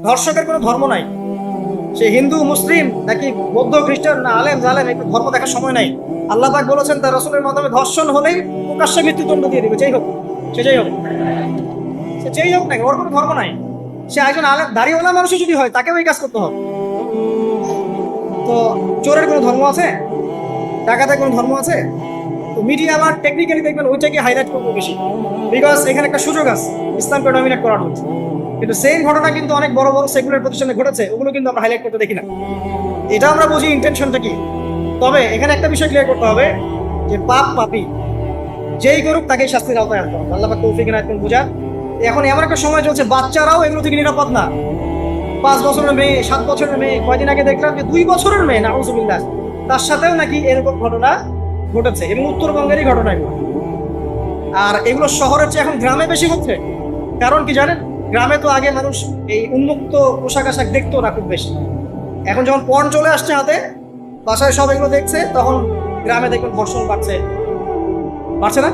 ধর্ষকের কোনো ধর্ম নাই, সে হিন্দু মুসলিম নাকি বৌদ্ধ খ্রিস্টান না আলেম জালেম, একটু ধর্ম দেখার সময় নাই। আল্লাহ পাক বলেছেন তার রাসূলের মাধ্যমে ধর্ষণ হলেই প্রকাশ্যে মৃত্যুদণ্ড দিয়ে দিবে, যেই হোক সে যেই হোক, সে যেই হোক নাকি, ওর কোনো ধর্ম নাই। সে একজন আলেম দাড়িওয়ালা মানুষই যদি হয় তাকেও এই কাজ করতে হবে। তো চোরের কোনো ধর্ম আছে? ডাকাতের কোনো ধর্ম আছে? তো মিডিয়া আবার টেকনিক্যালি দেখবেন ওইটাকে হাইলাইট করবো বেশি, বিকজ এখানে একটা সুযোগ আছে ইসলামকে ডমিনেট করার হচ্ছে। কিন্তু সেম ঘটনা কিন্তু অনেক বড় বড় সেকুলার প্রতিষ্ঠানে ঘটেছে, ওগুলো কিন্তু আমরা হাইলাইট করতে দেখি না। এটা আমরা বুঝি ইন্টেনশনটা কি। তবে এখানে একটা বিষয় ক্লিয়ার করতে হবে যে পাপ পাপী যেই করুক তাকে শাস্তির আওতায় আনতে হবে। আল্লাহ পাক তৌফিক এনায়েত বুঝার। এখন এমন একটা সময় চলছে বাচ্চারাও এগুলো থেকে নিরাপদ না। 5 বছরের মেয়ে, 7 বছরের মেয়ে, কয়দিন আগে দেখলাম যে 2 বছরের মেয়ে নাউজুবিল্লাহ, তার সাথেও নাকি এরকম ঘটনা ঘটেছে, এবং উত্তরবঙ্গেরই ঘটনা এগুলো। আর এগুলো শহরের চেয়ে এখন গ্রামে বেশি হচ্ছে। কারণ কি জানেন, গ্রামে তো আগে মানুষ এই উন্মুক্ত পোশাক আশাক দেখতো না খুব বেশি। এখন যখন পর্ন চলে আসছে হাতে, বাসায় সব এগুলো দেখছে, তখন গ্রামে দেখবেন ধর্ষণ বাড়ছে না?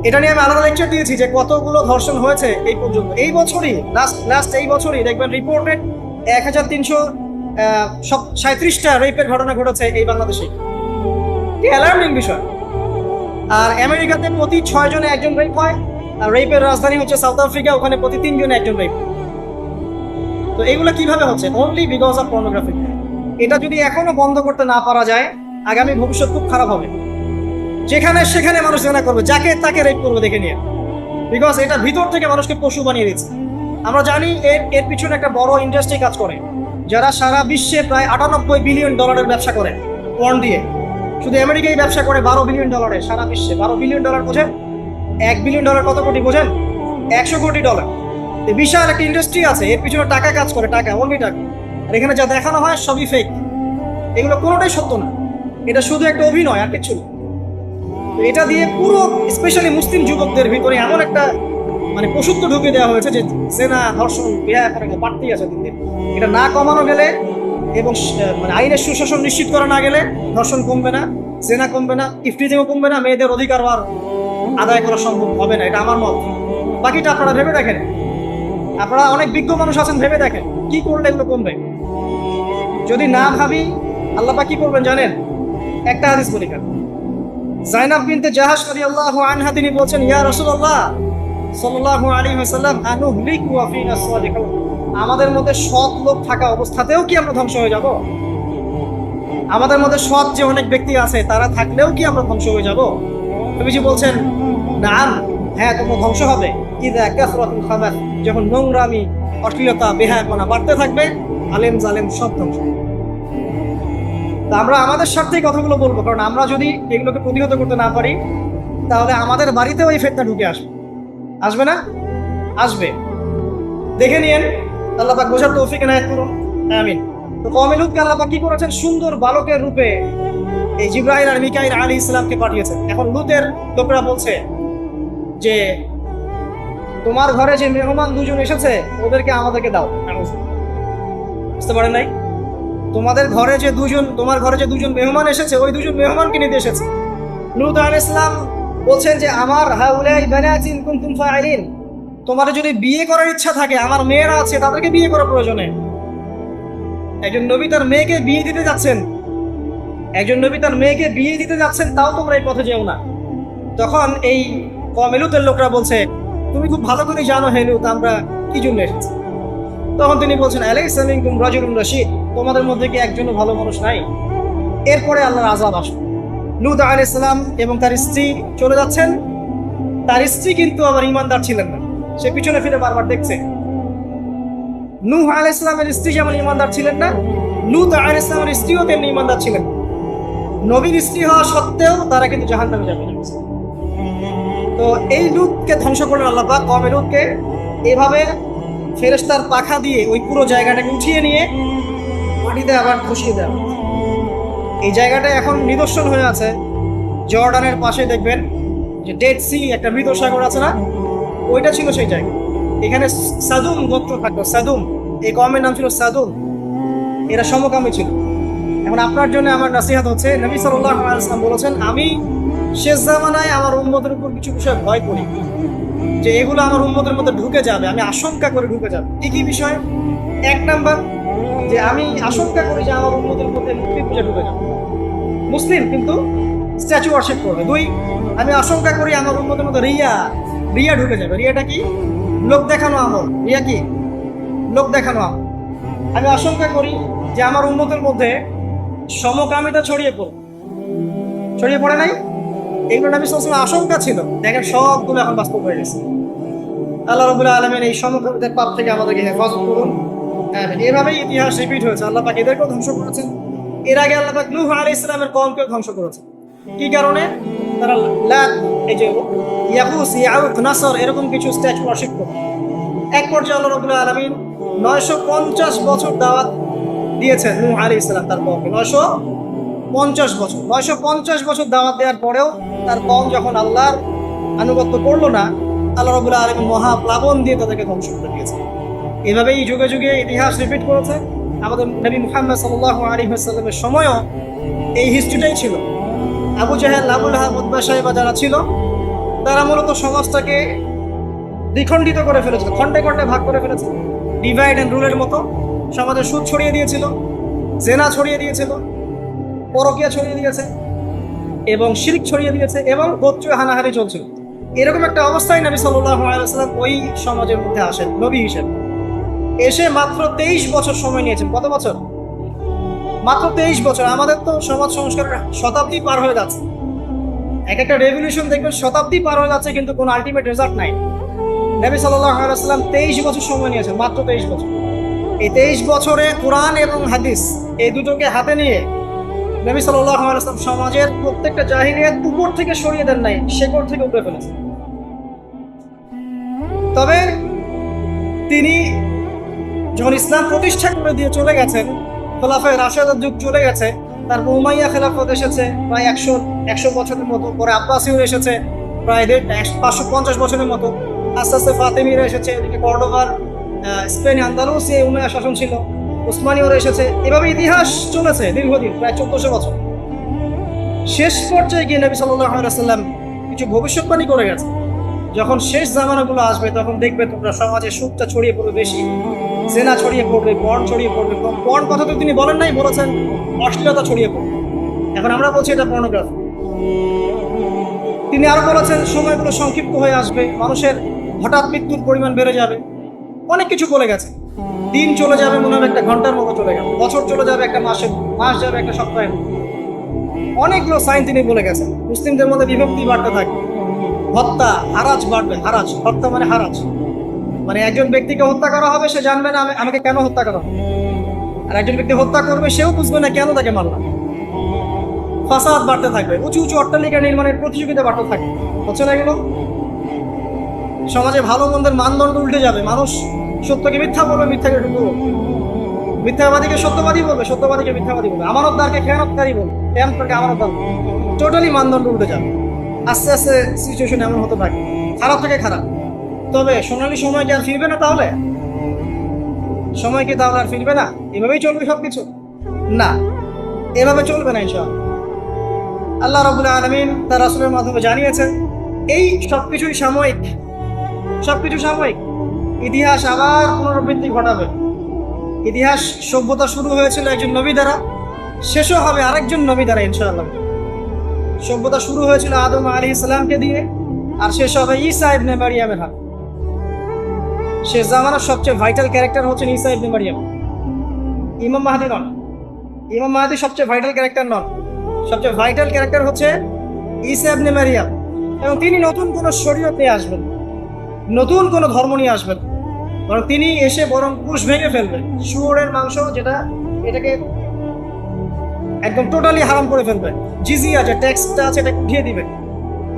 এটা নিয়ে আমি আলাদা লেকচার দিয়েছি যে কতগুলো ধর্ষণ হয়েছে এই পর্যন্ত। এই বছরই লাস্ট এই বছরই দেখবেন রিপোর্টেড 1337টা রেপের ঘটনা ঘটেছে এই বাংলাদেশে। অ্যালার্মিং বিষয়। আর আমেরিকাতে প্রতি 6 জনে একজন রেপ হয়, আর রেপের রাজধানী হচ্ছে সাউথ আফ্রিকা, ওখানে প্রতি 3 জনে একজন রেপ। তো এগুলো কিভাবে হচ্ছে? Only because of pornography. এটা যদি এখনো বন্ধ করতে না পারা যায়, আগামী ভবিষ্যৎ খুব খারাপ হবে। যেখানে সেখানে মানুষ জেনা করবে, যাকে তাকে রেপ করবে দেখে নিয়ে, বিকজ এটা ভিতর থেকে মানুষকে পশু বানিয়ে দিচ্ছে। আমরা জানি এর পিছনে একটা বড় ইন্ডাস্ট্রি কাজ করে, যারা সারা বিশ্বে প্রায় $98 বিলিয়ন ব্যবসা করে পর্ন দিয়ে। শুধু আমেরিকায় ব্যবসা করে $12 বিলিয়ন, সারা বিশ্বে $12 বিলিয়ন বোঝেন? $1 বিলিয়ন কত কোটি বোঝেন? $100 কোটি। বিশাল একটা ইন্ডাস্ট্রি আছে, এর পিছনে টাকা কাজ করে, টাকা, অনলি টাকা। আর এখানে যা দেখানো হয় সবই ফেক, এগুলো কোনোটাই সত্য না, এটা শুধু একটা অভিনয় আর কিছু। এটা দিয়ে পুরো স্পেশালি মুসলিম যুবকদের ভিতরে এমন একটা মানে পশুত্ব ঢুকে দেওয়া হয়েছে যে জেনা, ধর্ষণ, বিয়ে বাড়তেই আছে দিন দিন। এটা না কমানো গেলে এবং মানে আইনের সুশাসন নিশ্চিত করা না গেলে ধর্ষণ কমবে না, জেনা কমবে না, ইফটিজিংও কমবে না, মেয়েদের অধিকার আর আদায় করা সম্ভব হবে না। এটা আমার মত। বাকিটা আপনারা ভেবে দেখেন, আপনারা অনেক বিজ্ঞ মানুষ আছেন, ভেবে দেখেন কি করলে এগুলো কমবে। যদি না ভাবি আল্লাহ পাক কি করবেন জানেন? একটা হাদিস বলি। যায়নাব বিনতে জাহাশ রাদিয়াল্লাহু আনহা তিনি বলছেন, ইয়া রাসূলুল্লাহ সাল্লাল্লাহু আলাইহি ওয়াসাল্লাম, আনুহলিকু ওয়া ফিনা সাদিকুন, আমাদের মধ্যে সৎ লোক থাকা অবস্থাতেও কি আমরা ধ্বংস হয়ে যাব? আমাদের মধ্যে সৎ যে অনেক ব্যক্তি আছে তারা থাকলেও কি আমরা ধ্বংস হয়ে যাব? নবীজি বলছেন, নাম, হ্যাঁ, তোমরা ধ্বংস হবে। ইযা কাসরাতুল খাবাস, যখন নোংরামি, অশ্লীলতা, বেহায়াপনা বাড়তে থাকবে, আলেম জালেম সব ধ্বংস। আমরা আমাদের স্বার্থেই কথাগুলো বলবো, কারণ আমরা যদি এগুলোকে প্রতিহত করতে না পারি তাহলে আমাদের বাড়িতেও এই ফেতনা ঢুকে আসবে না? আসবে। দেখে নিয়েন, আল্লাহ পাক বোঝার তৌফিক এনায়েত করুন, আমিন। তো কওমে লূতকে আল্লাহ পাক কি করেছেন? সুন্দর বালকের রূপে এই জিবরাইল আর মিকাইল আলাইহিস সালামকে পাঠিয়েছেন। এখন লূতের লোকেরা বলছে যে তোমার ঘরে যে মেহমান 2 জন এসেছে ওদেরকে আমাদেরকে দাও। বুঝতে পারেন নাই? তোমাদের ঘরে যে 2 জন, তোমার ঘরে যে 2 জন মেহমান এসেছে, ওই 2 জন মেহমানকে নিতে এসেছে। লূত আলাইহিস সালাম বলছেন যে আমার হাউলাই বানাতিন কুনতুম ফাইলিন, তোমার যদি বিয়ে করার ইচ্ছা থাকে, আমার মেয়েরা আছে, তাদেরকে বিয়ে করা প্রয়োজনে। একজন নবী তার মেয়েকে বিয়ে দিতে যাচ্ছেন, তাও তোমরা এই পথে যেও না। তখন এই কওমে লূতের লোকরা বলছে, তুমি খুব ভালো করে জানো হে লূত আমরা কি জন্য এসেছি। তখন তিনি বলছেন, আলাইসা মিনকুম রাজুলুন রাশীদ, তোমাদের মধ্যে কি একজনও ভালো মানুষ নাই? এরপরে আল্লাহর আযাব আসবে। লূত আলাইহিস সালাম এবং তার স্ত্রী চলে যাচ্ছেন। তার স্ত্রী কিন্তু আবার ঈমানদার ছিলেন না, সে পিছনে ফিরে বারবার দেখছে। নূহ আলাইহিস সালামের স্ত্রী যেমন ঈমানদার ছিলেন না, লূত আলাইহিস সালামের স্ত্রীও তেমনি ঈমানদার ছিলেন। নবীর স্ত্রী হওয়া সত্ত্বেও তারা কিন্তু জাহান্নামে যাবে। তো এই লূতকে ধ্বংস করলেন আল্লাহ পাক, কওমে লূতকে এভাবে ফেরেশতার পাখা দিয়ে ওই পুরো জায়গাটাকে উঠিয়ে নিয়ে মাটিতে আবার ধসিয়ে দেওয়া। এই জায়গাটা এখন নিদর্শন হয়ে আছে। জর্ডানের পাশে দেখবেন যে ডেড সি, একটা মৃত সাগর আছে না, ওইটা ছিল সেই জায়গা। এখানে সাদুম গোত্র থাকতো, সাদুম, এই কওমের নাম ছিল সাদুম। এরা সমকামী ছিল। এখন আপনার জন্য আমার নসিহত হচ্ছে, নবী সাল্লাল্লাহু আলাইহি ওয়াসাল্লাম বলেছেন, আমি শেষ জামানায় আমার উম্মতের উপর কিছু বিষয় ভয় করি। যে এগুলো আমার উম্মতের মধ্যে ঢুকে যাবে, আমি আশঙ্কা করে ঢুকে যাবে। কি কি বিষয়? এক নাম্বার, যে আমি আশঙ্কা করি যে আমার উম্মতের মধ্যে মূর্তি পূজা ঢুকে যাবে, মুসলিম কিন্তু স্ট্যাচু ওয়ার্শিপ করবে। দুই, আমি আশঙ্কা করি আমার উম্মতের মধ্যে রিয়া ঢুকে যাবে। রিয়াটা কি? লোক দেখানো আমল। রিয়া কি? লোক দেখানো আমল। আমি আশঙ্কা করি যে আমার উম্মতের মধ্যে সমকামিতা ছড়িয়ে পড়ে নাই? এগুলো নবী সাল্লাল্লাহু আলাইহি ওয়াসাল্লাম আশঙ্কা ছিল। দেখেন সবগুলো এখন বাস্তব হয়ে গেছে। আল্লাহ রাব্বুল আলামিন এই সমকামিতার পাপ থেকে আমাদেরকে হেফাজত করুন। এভাবেই ইতিহাস রিপিট হয়েছে। আল্লাহ পাক এদেরকেও ধ্বংস করেছেন। এর আগে আল্লাহ পাক নূহ আলাইহিস সালামের কওমকেও ধ্বংস করেছেন। কি কারণে? তারা লাত, এই যে ইয়াগুস, ইয়াউক, নাসর এরকম কিছু স্ট্যাচু ওয়ার্শিপ করে। এক পর্যায়ে আল্লাহ রাব্বুল আলামিন 950 বছর দাওয়াত দিয়েছেন নূহ আলাইহিস সালাম তার কওমকে। 950 বছর দাওয়াত দেওয়ার পরেও তার কওম যখন আল্লাহর আনুগত্য করলো না, আল্লাহ রাব্বুল আলামিন মহাপ্লাবন দিয়ে তাদেরকে ধ্বংস করে দিয়েছে। এভাবেই যুগে যুগে ইতিহাস রিপিট করেছে। আমাদের নবী মুহাম্মদ সাল্লাল্লাহু আলাইহি ওয়াসাল্লামের সময়ও এই হিস্ট্রিটাই ছিল। আবু জাহেল, আবু লাহাব, উতবা, শাইবা যারা ছিল, তারা মূলত সমাজটাকে দ্বিখণ্ডিত করে ফেলেছিল, খণ্ডে খণ্ডে ভাগ করে ফেলেছিল। ডিভাইড অ্যান্ড রুলের মতো সমাজে সুদ ছড়িয়ে দিয়েছিল, জেনা ছড়িয়ে দিয়েছিল, পরকীয়া ছড়িয়ে দিয়েছে এবং শিরক ছড়িয়ে দিয়েছে এবং গোত্রীয় হানাহানি চলছিল। এরকম একটা অবস্থায় নবী সাল্লাল্লাহু আলাইহি ওয়াসাল্লাম ওই সমাজের মধ্যে আসেন নবী হিসেবে। এসে মাত্র 23 বছর সময় নিয়েছেন। কত বছর? মাত্র 23 বছর। আমাদের তো সমাজ সংস্কারের শতাব্দী পার হয়ে যাচ্ছে। এক একটা রেভলিউশন দেখবেন শতাব্দী পার হয়ে যাচ্ছে, কিন্তু কোনো আলটিমেট রেজাল্ট নাই। নবী সাল্লাল্লাহু আলাইহি ওয়াসাল্লাম 23 বছর সময় নিয়েছেন, মাত্র 23 বছর। এই 23 বছরে কোরআন এবং হাদিস এই দুটোকে হাতে নিয়ে নবী সাল্লাল্লাহু আলাইহি ওয়াসাল্লাম সমাজের প্রত্যেকটা জাহিলিয়াত উপর থেকে সরিয়ে দেন নাই, শেকড় থেকে উপরে ফেলেছেন। তবে তিনি যখন ইসলাম প্রতিষ্ঠা করে দিয়ে চলে গেছেন, খোলাফায়ে রাশেদার যুগ চলে গেছে, তারপর উমাইয়া খেলাফত এসেছে প্রায় 100 বছরের মতো, পরে আব্বাসীয়রা এসেছে প্রায় 550 বছরের মতো, আস্তে আস্তে ফাতেমিরা এসেছে, এদিকে কর্ডোবার, স্পেন, আন্দালুসিয়া উমাইয়া শাসন ছিল, উসমানীয়রা এসেছে। এভাবে ইতিহাস চলেছে দীর্ঘদিন, প্রায় 1400 বছর। শেষ পর্যায়ে গিয়ে নবী সাল্লাল্লাহু আলাইহি ওয়াসাল্লাম কিছু ভবিষ্যৎবাণী করে গেছে, যখন শেষ জামানাগুলো আসবে তখন দেখবে তোমরা সমাজে সুদটা ছড়িয়ে পড়বে বেশি, জেনা ছড়িয়ে পড়বে, পর্ন ছড়িয়ে পড়বে। পর্ন কথা তো তিনি বলেন নাই, বলেছেন অশ্লীলতা ছড়িয়ে পড়বে। এখন আমরা বলছি এটা পর্নোগ্রাফি। তিনি আরো বলেছেন সময়গুলো সংক্ষিপ্ত হয়ে আসবে, মানুষের হঠাৎ মৃত্যুর পরিমাণ বেড়ে যাবে, অনেক কিছু বলে গেছে। দিন চলে যাবে মনে হবে একটা ঘন্টার মতো চলে গেল, বছর চলে যাবে একটা মাসের, মাস যাবে একটা সপ্তাহের। অনেকগুলো সাইন তিনি বলে গেছেন। মুসলিমদের মধ্যে বিভক্তি বাড়তে থাকবে, হত্যা, হারাজ বাড়বে। হারাজ, হত্যা মানে হারাজ, মানে একজন ব্যক্তিকে হত্যা করা হবে, সে জানবে না আমাকে কেন হত্যা করা হবে, আর একজন ব্যক্তি হত্যা করবে, সেও বুঝবে না কেন তাকে মারলাম। ফাসাদ বাড়তে থাকবে, উঁচু উঁচু অট্টালিকা নির্মাণের প্রতিযোগিতা বাড়তে থাকবে। হচ্ছে না এগুলো? সমাজে ভালো মন্দের মানদণ্ড উল্টে যাবে। মানুষ সত্যকে মিথ্যা বলবে, মিথ্যাকে সত্য বলবে, মিথ্যাবাদীকে সত্যবাদী বলবে, সত্যবাদীকে মিথ্যাবাদী বলবে, আমানতদারকে খেয়ানতকারী বলবে, খেয়ানতদারকে আমানতদার বলবে। টোটালি মানদণ্ড উল্টে যাবে। আস্তে আস্তে সিচুয়েশন এমন হতে থাকে, খারাপ থেকে খারাপ। তবে সোনালী সময় কি আর ফিরবে না? তাহলে সময় কি তাহলে আর ফিরবে না? এভাবেই চলবে সবকিছু? না, এভাবে চলবে না ইনশাআল্লাহ। আল্লাহ রাব্বুল আলামিন তার রাসূলের মাধ্যমে জানিয়েছেন এই সবকিছুই সাময়িক, সবকিছু সাময়িক। ইতিহাস আবার পুনরাবৃত্তি ঘটাবে। ইতিহাস, সভ্যতা শুরু হয়েছিল একজন নবী দ্বারা, শেষও হবে আরেকজন নবী দ্বারা ইনশাআল্লাহ। সভ্যতা শুরু হয়েছিল আদম আলাইহিস সালামকে দিয়ে, আর শেষ হবে ঈসা ইবনে মারইয়ামের হাতে। শেষ জামানার সবচেয়ে ভাইটাল ক্যারেক্টার হচ্ছেন ঈসা ইবনে মারইয়াম। ইমাম মাহদী নন, ইমাম মাহদী সবচেয়ে ভাইটাল ক্যারেক্টার নন। সবচেয়ে ভাইটাল ক্যারেক্টার হচ্ছে ঈসা ইবনে মারইয়াম। এবং তিনি নতুন কোনো শরীয়ত নিয়ে আসবেন, নতুন কোনো ধর্ম নিয়ে আসবেন, বরং তিনি এসে বরং কুশ ভেঙে ফেলবেন। শুয়োরের মাংস যেটা, এটাকে একদম টোটালি হারাম করে ফেলবেন। জিজিয়া যে ট্যাক্সটা আছে এটা উঠিয়ে দিবেন।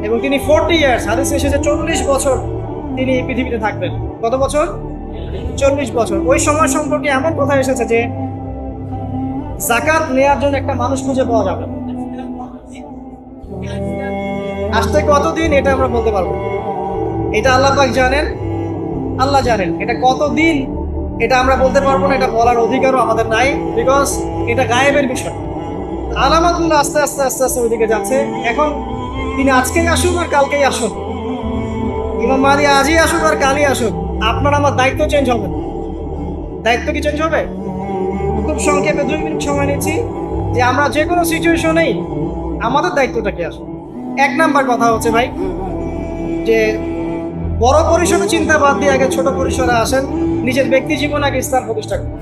এবং তিনি 40 ইয়ার্স, হাদিসে এসেছে 40 বছর তিনি এই পৃথিবীতে থাকবেন। কত বছর? 40 বছর। ওই সময় সম্পর্কে এমন কথা এসেছে যে যাকাত নেওয়ার জন্য একটা মানুষ খুঁজে পাওয়া যাবে। আসতে কতদিন এটা আমরা বলতে পারবো, এটা আল্লাহ পাক জানেন, আল্লাহ জানেন। এটা কতদিন এটা আমরা বলতে পারবো না, এটা বলার অধিকারও আমাদের নাই, বিকজ এটা গায়েবের বিষয়। আলামাতুল্লাহ আস্তে আস্তে আস্তে আস্তে ওইদিকে যাচ্ছে। এখন তিনি আজকেই আসুন আর কালকেই আসুন, ইমাম মাহদী আজই আসুক আর কালই আসুক, আপনার আমার দায়িত্ব চেঞ্জ হবে না। দায়িত্ব কি চেঞ্জ হবে? খুব সংক্ষেপে 2 মিনিট সময় নিচ্ছি যে আমরা যে কোনো সিচুয়েশনেই আমাদের দায়িত্বটা কি আসে। 1 নাম্বার কথা হচ্ছে ভাই যে বড় পরিসরে চিন্তা বাদ দিয়ে আগে ছোট পরিসরে আসেন। নিজের ব্যক্তি জীবন আগে ইসলাম প্রতিষ্ঠা করেন।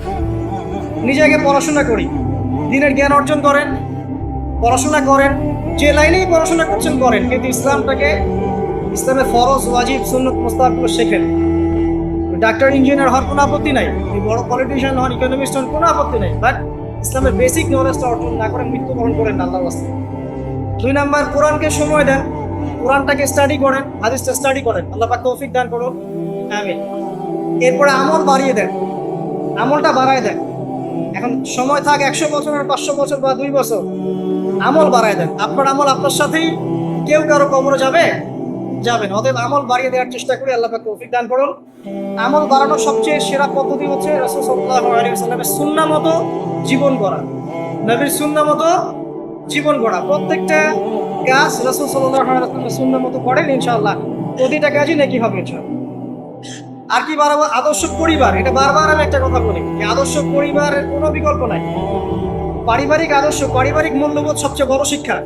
নিজে আগে পড়াশোনা করি, দিনের জ্ঞান অর্জন করেন, পড়াশোনা করেন, যে লাইনেই পড়াশোনা করছেন করেন, কিন্তু ইসলামটাকে, ইসলামের ফরজ ওয়াজিব সুন্নত মুস্তাহাবগুলো শেখেন। ডাক্তার ইঞ্জিনিয়ার হওয়ার কোনো আপত্তি নাই, বড় পলিটিশিয়ান হন, ইকোনমিস্ট হন, কোনো আপত্তি নাই, বাট ইসলামের বেসিক নলেজটা অর্জন না করে মৃত্যুবরণ করেন আল্লাহর রাস্তায়। 2 নাম্বার, কোরআনকে সময় দেন, কোরআনটাকে স্টাডি করেন, হাদিসটা স্টাডি করেন, আল্লাহ পাক তৌফিক দান করুন, আমিন। এরপরে আমল বাড়িয়ে দেন, আমলটা বাড়ায় দেন। এখন সময় থাক 100 বছর আর 500 বছর বা 2 বছর, আমল বাড়ায় দেন। আপনার আমল আপনার সাথেই, কেউ কারো কবরে যাবে যাবেন। অতএব আমল বাড়িয়ে দেওয়ার চেষ্টা করি, আল্লাহ পাক তৌফিক দান করুন। আমল বাড়ানোর সবচেয়ে সেরা পদ্ধতি হচ্ছে রাসূল সাল্লাল্লাহু আলাইহি ওয়াসাল্লামের সুন্নাহ মতো জীবন গড়া, নবীর সুন্নাহ মতো জীবন গড়া। প্রত্যেকটা কাজ রাসূল সাল্লাল্লাহু আলাইহি ওয়াসাল্লামের সুন্নাহ মতো করেন, ইনশাআল্লাহ প্রতিটা কাজই নেকি হবে ইনশাআল্লাহ। আর কি বাড়াবো? আদর্শ পরিবার। এটা বারবার আমি একটা কথা বলি যে আদর্শ পরিবারের কোনো বিকল্প নাই। পারিবারিক আদর্শ, পারিবারিক মূল্যবোধ সবচেয়ে বড় শিক্ষা।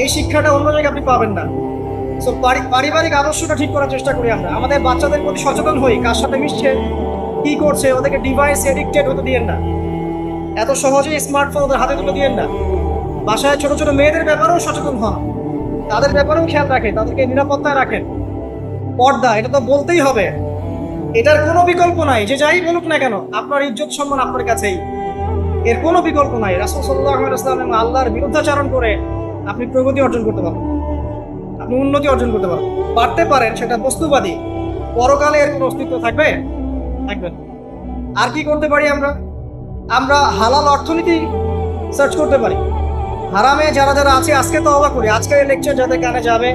এই শিক্ষাটা অন্য জায়গায় আপনি পাবেন না। সো পারিবারিক আদর্শটা ঠিক করার চেষ্টা করি আমরা। আমাদের বাচ্চাদের প্রতি সচেতন হই, কার সাথে মিশছে, কি করছে, ওদেরকে ডিভাইস এডিক্টেড হতে দিয়েন না। এত সহজেই স্মার্টফোন ওদের হাতে তুলে দিয়েন না। বাসায় ছোট ছোট মেয়েদের ব্যাপারেও সচেতন হন, তাদের ব্যাপারেও খেয়াল রাখেন, তাদেরকে নিরাপত্তায় রাখেন। পর্দা, এটা তো বলতেই হবে, এটার কোনো বিকল্প নাই। যে যাই বলুক না কেন, আপনার ইজ্জত সম্মান আপনার কাছেই, এর কোনো বিকল্প নাই। রাসূল সাল্লাল্লাহু আলাইহি ওয়াসাল্লাম আল্লাহর বিরুদ্ধাচরণ করে আপনি প্রগতি অর্জন করতে পারবেন, আপনি উন্নতি অর্জন করতে পারতে পারেন, সেটা বস্তুবাদী। পরকালে এর কোনো অস্তিত্ব থাকবে? থাকবে না। আর কি করতে পারি আমরা? আমরা হালাল অর্থনীতি সার্চ করতে পারি। হারামে যারা যারা আছে আজকে তওবা করি, আজকের এই লেকচার যাদের কানে যাবে,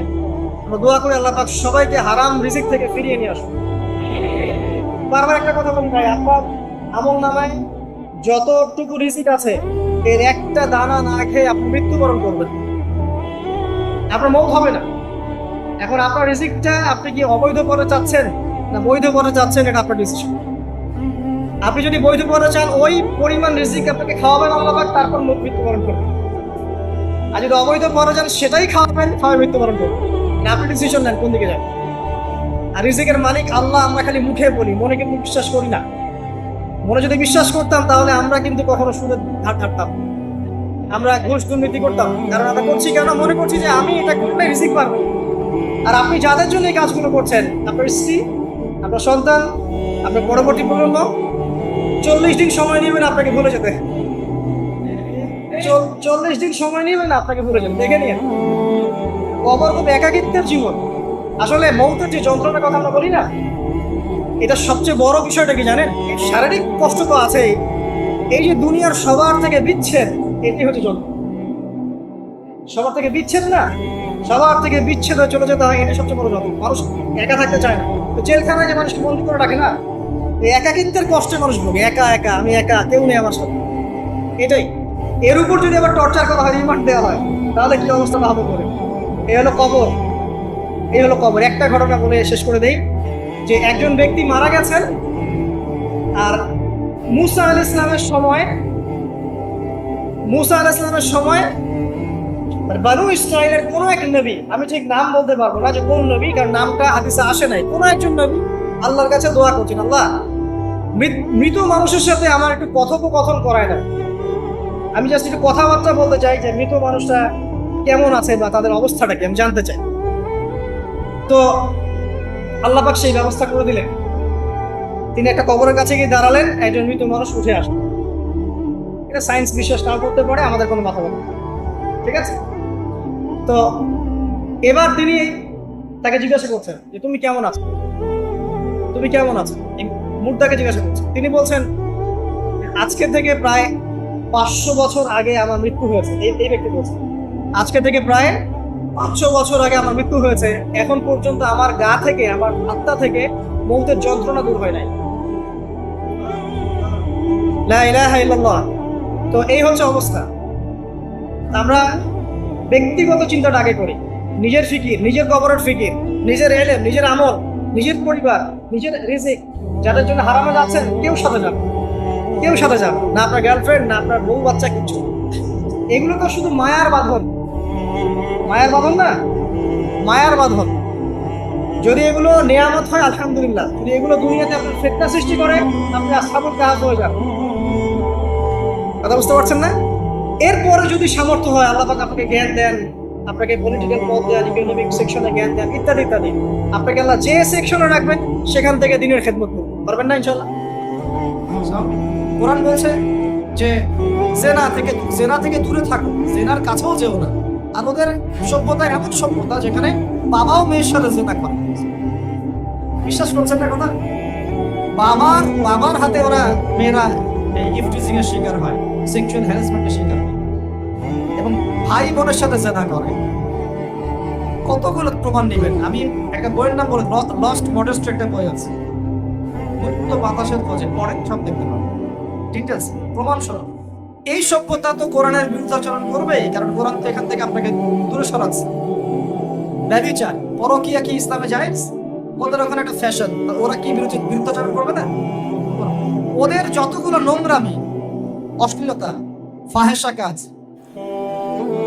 আমরা দোয়া করি আল্লাহ পাক সবাইকে হারাম রিজিক থেকে ফিরিয়ে নিয়ে আসুন। বারবার একটা কথা বলি ভাই, আপনার আমল নামায় যতটুকু রিজিক আছে এর একটা দানা না খেয়ে আপনি মৃত্যুবরণ করবেন, আপনার মৌত হবে না। এখন আপনার রিজিকটা আপনি কি অবৈধ পথে চাচ্ছেন না বৈধ পথে চাচ্ছেন, এটা আপনার ডিসিশন। আপনি যদি বৈধ পথে চান, ওই পরিমাণ রিজিক আপনাকে খাওয়াবেন আল্লাহ পাক, তারপর মৃত্যুবরণ করবেন। আর যদি অবৈধ পথে চান, সেটাই খাওয়াবেন, মৃত্যুবরণ করবেন। আপনি ডিসিশন নেন কোন দিকে যান। আর রিজিকের মালিক আল্লাহ আমরা খালি মুখে বলি, মনে কিন্তু বিশ্বাস করি না। মনে যদি বিশ্বাস করতাম তাহলে আমরা কিন্তু কখনো সুদের ধার ধারতাম, আমরা ঘুষ দুর্নীতি করতাম। কারণ আমরা করছি কেন? মনে করছি যে আমি এটা করলে রিজিক পাবো। আর আপনি যাদের জন্য এই কাজগুলো করছেন, আপনার স্ত্রী, আপনার সন্তান, আপনার পরবর্তী প্রজন্ম, 40 দিন সময় নেবেন আপনাকে ভুলে যেতে। 40 দিন সময় নেবেন আপনাকে ভুলে যেতে। দেখে নিন, কবর খুব একাকিত্বের জীবন। আসলে মৌতের যে যন্ত্রণার কথা আমরা বলি না, এটা সবচেয়ে বড় বিষয়টা কি জানেন? শারীরিক কষ্ট তো আছেই, এই যে দুনিয়ার সবার থেকে বিচ্ছেদ, এটাই হচ্ছে যন্ত্রণা। সবার থেকে বিচ্ছেদ না, সবার থেকে বিচ্ছেদ হয়ে চলে যেতে হয়, এটা সবচেয়ে বড় যন্ত্রণা। মানুষ একা থাকতে চায় না। তো জেলখানায় যে মানুষকে বন্দি করে রাখে না, এই একাকিত্বের কষ্টে মানুষ ভোগে। একা একা, আমি একা, কেউ নেই আমার সাথে, এটাই। এর উপর যদি আবার টর্চার করা হয়, রিমান্ড দেওয়া হয়, তাহলে কি অবস্থা হবে করে? এই হলো কবর, এই হলো কবর। একটা ঘটনা বলে শেষ করে দেই যে একজন ব্যক্তি মারা গেছেন, আর মুসা আলাইহিস সালামের সময় বানু ইসরাইলের কোন এক নবী, আমি ঠিক নাম বলতে পারবো না যে কোন নবী, কারণ নামটা হাদিসে আসে নাই, কোন একজন নবী আল্লাহর কাছে দোয়া করছেন, আল্লাহ মৃত মানুষের সাথে আমার একটু কথোপকথন করায় না। আমি জাস্ট একটু কথাবার্তা বলতে চাই যে মৃত মানুষটা কেমন আছে বা তাদের অবস্থাটা কি, আমি জানতে চাই। তো আল্লাহ পাক সেই ব্যবস্থা করে দিলেন। তিনি একটা কবরের কাছে গিয়ে দাঁড়ালেন, একজন মৃত মানুষ উঠে আসে। এটা সায়েন্স বিশ্বাস নাও করতে পারে, আমাদের কোনো মাথা ব্যথা, ঠিক আছে? তো এবার তিনি তাকে জিজ্ঞাসা করছেন যে তুমি কেমন আছো, তুমি কেমন আছো, মুর্দাকে জিজ্ঞাসা করছেন। তিনি বলছেন আজকে থেকে প্রায় 500 বছর আগে আমার মৃত্যু হয়েছে। এই ব্যক্তি বলছেন আজকে থেকে প্রায় 500 বছর আগে আমার মৃত্যু হয়েছে, এখন পর্যন্ত আমার গা থেকে, আমার আত্মা থেকে মৌতের যন্ত্রণা দূর হয় নাই। লা ইলাহা ইল্লাল্লাহ। তো এই হচ্ছে অবস্থা। আমরা ব্যক্তিগত চিন্তাটা আগে করি, নিজের ফিকির, নিজের কবরের ফিকির, নিজের এলেম, নিজের আমল, নিজের পরিবার, নিজের রিজিক, যাদের জন্য হারামে যাচ্ছেন, কেউ সাথে যাবে, কেউ সাথে যাবে না, আপনার গার্লফ্রেন্ড না আপনার বউ বাচ্চা কিছু। এগুলো তো শুধু মায়ার বাঁধন, মায়ার বাঁধন না, মায়ার বাঁধন। যদি এগুলো নেয়ামত হয় আলহামদুলিল্লাহ, যদি এগুলো দুনিয়াতে আপনার ফিতনা সৃষ্টি করে, আপনি আসহাবুল কাহাফ হয়ে যান। কথা বুঝতে পারছেন না? এরপরে যদি সামর্থ্য হয়, আল্লাহ পাক আপনাকে জ্ঞান দেন, আপনাকে পলিটিক্যাল পদ দেন, ইকোনমিক সেকশনে জ্ঞান দেন, ইত্যাদি ইত্যাদি, আপনাকে আল্লাহ যে সেকশনে রাখবেন সেখান থেকে দিনের খেদমত করবেন, পারবেন না ইনশাআল্লাহ? কোরআন বলছে যে জেনা থেকে দূরে থাকো, জেনার কাছেও যেও না। আর ওদের সভ্যতা এমন সভ্যতা যেখানে বাবাও মেয়ের সাথে জেনা করে। বিশ্বাস করছেন না কথা? বাবার হাতে ওরা মেয়েরা ইফটিজিং এর শিকার হয়, সেক্সুয়াল হ্যারাসমেন্টের শিকার হয়, এবং ভাই বোনের সাথে জেনা করে। কতগুলো প্রমাণ নেবেন? আমি একটা বইয়ের নাম বলে লস্ট মডেস্ট, একটা বই আছে, মুক্ত বাতাসের খোঁজে, পড়েন সব দেখতে পাবেন। ঠিক আছে, প্রমাণ স্বরূপ এই সভ্যতা তো কোরআনের বিরুদ্ধাচরণ করবেই, কারণ কোরআন তো এখান থেকে আপনাকে দূরে সরাচ্ছে। ব্যভিচার, পরকীয়া কি ইসলামে জায়েজ? ওদের ওখানে একটা ফ্যাশন, ওরা কি বিরুদ্ধাচরণ করবে না? ওদের যতগুলো নোংরামি, অশ্লীলতা, ফাহেসা কাজ,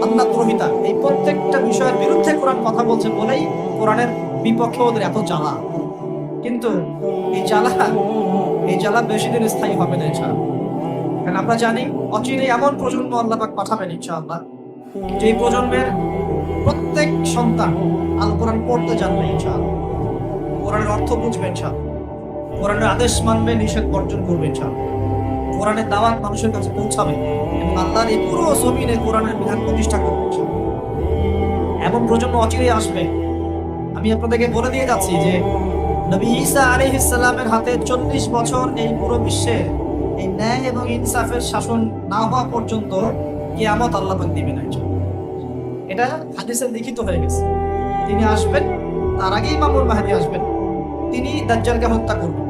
আল্লাহ দ্রোহিতা, এই প্রত্যেকটা বিষয়ের বিরুদ্ধে কোরআন কথা বলছে বলেই কোরআনের বিপক্ষে ওদের এত জ্বালা। কিন্তু এই জ্বালা বেশি দিন স্থায়ী হবে না ইনশাআল্লাহ। কারণ আমরা জানি অচিরেই এমন প্রজন্ম আল্লাহ পাক পাঠাবেন ইনশাআল্লাহ, যে প্রজন্মের প্রত্যেক সন্তান আল কোরআন পড়তে জানবে ইনশাআল্লাহ, কোরআনের অর্থ বুঝবে ইনশাআল্লাহ, কোরআনের আদেশ মানবে, নিষেধ বর্জন করবে ইনশাআল্লাহ, কোরআনের দাওয়াত মানুষের কাছে পৌঁছাবে এবং আল্লাহর এই পুরো জমিনে কোরআনের বিধান প্রতিষ্ঠা করবে ইনশাআল্লাহ। এমন প্রজন্ম অচিরেই আসবে। আমি আপনাদেরকে বলে দিয়ে যাচ্ছি যে নবী ঈসা আলাইহিস সালামের হাতে 40 বছর এই পুরো বিশ্বে এই ন্যায় এবং ইনসাফের শাসন না হওয়া পর্যন্ত কিয়ামত আল্লাহ পাক দিবেন না। এটা হাদিসে লিখিত হয়ে গেছে। তিনি আসবেন, তার আগেই ইমামুল মাহদী আসবেন, তিনি দাজ্জালকে হত্যা করবেন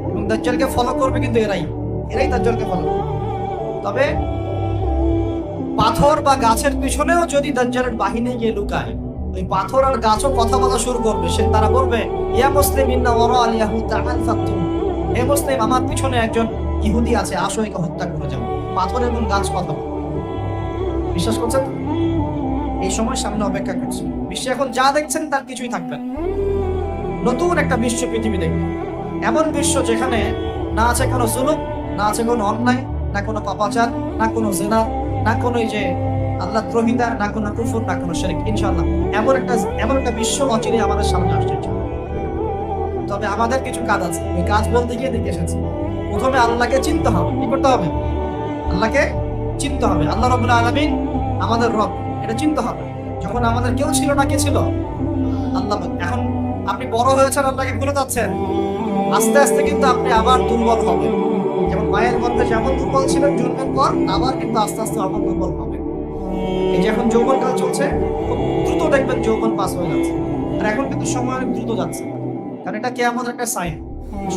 এবং দাজ্জালকে ফলো করবে, কিন্তু এরাই দাজ্জালকে ফলো করবে। তবে পাথর বা গাছের পিছনেও যদি দাজ্জালের বাহিনী গিয়ে লুকায়, ওই পাথর আর গাছও কথা বলা শুরু করবে। তারা বলবে, ইয়া মুসলিম ইন্না ওয়ারা আল ইয়াহুদ তাআল ফাকতুম, হে মুসলিম, আমার পিছনে একজন ইহুদি আছে, আসো একে হত্যা করে যাও। পাথর এবং গাছ কথা বলে। বিশ্বাস করছেন? এই সময় সামনে অপেক্ষা করছে। বিশ্বে এখন যা দেখছেন তার কিছুই থাকবে না। নতুন একটা বিশ্ব পৃথিবী দেখবে, এমন বিশ্ব যেখানে না আছে কোনো জুলুম, না আছে কোনো অন্যায়, না কোনো পাপাচার, না কোনো জিনা, না কোনো এই যে আল্লাহ দ্রোহিতা, না কোনো কুফর, না কোনো শিরক। ইনশাআল্লাহ এমন একটা বিশ্ব অচিরেই আমাদের সামনে আসছে। তবে আমাদের কিছু কাজ আছে, ওই কাজ বলতে গিয়ে দেখে এসেছি। প্রথমে আল্লাহকে চিনতে হবে। কি করতে হবে? আল্লাহকে চিনতে হবে। আল্লাহ রাব্বুল আলামিন আমাদের রব, এটা চিনতে হবে। যখন আমাদের কেউ ছিল না, কে ছিল? আল্লাহ। এখন আপনি বড় হয়েছেন, আল্লাহকে ভুলে যাচ্ছেন, আস্তে আস্তে কিন্তু আপনি আবার দুর্বল হবেন। যেমন মায়ের গর্ভে যেমন দুর্বল ছিলেন জন্মের পর, আবার কিন্তু আস্তে আস্তে আবার দুর্বল হবেন। এই যে এখন যৌবন কাল চলছে, খুব দ্রুত দেখবেন যৌবন পাস হয়ে যাচ্ছে। আর এখন কিন্তু সময় অনেক দ্রুত যাচ্ছে, কারণ এটা কিয়ামতের একটা সাইন।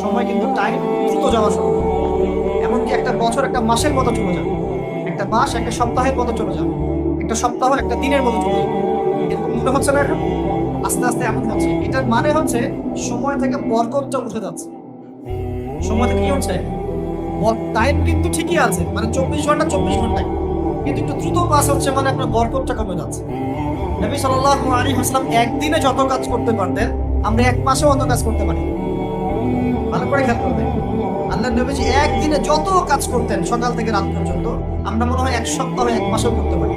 সময় কিন্তু টাইম দ্রুত যাওয়া শুরু করবে। এমনকি একটা বছর একটা মাসের মতো চলে যাবে, একটা মাস একটা সপ্তাহের মতো চলে যাবে, একটা সপ্তাহ একটা দিনের মতো চলে যাবে। এরকম মনে হচ্ছে না? এখন আস্তে আস্তে এমন হচ্ছে। এটার মানে হচ্ছে সময় থেকে বরকতটা উঠে যাচ্ছে। সময় থেকে কি হচ্ছে? টাইম কিন্তু ঠিকই আছে, মানে 24 ঘন্টা 24 ঘন্টায়, কিন্তু একটু দ্রুত পাস হচ্ছে, মানে আপনার বরকতটা কমে যাচ্ছে। নবী সাল্লাল্লাহু আলাইহি ওয়াসাল্লাম একদিনে যত কাজ করতে পারতেন, আমরা এক মাসেও অত কাজ করতে পারি। ভালো করে খেয়াল করবেন, আল্লাহ নবীজি একদিনে যত কাজ করতেন সকাল থেকে রাত পর্যন্ত, আমরা মনে হয় এক সপ্তাহ এক মাসেও করতে পারি।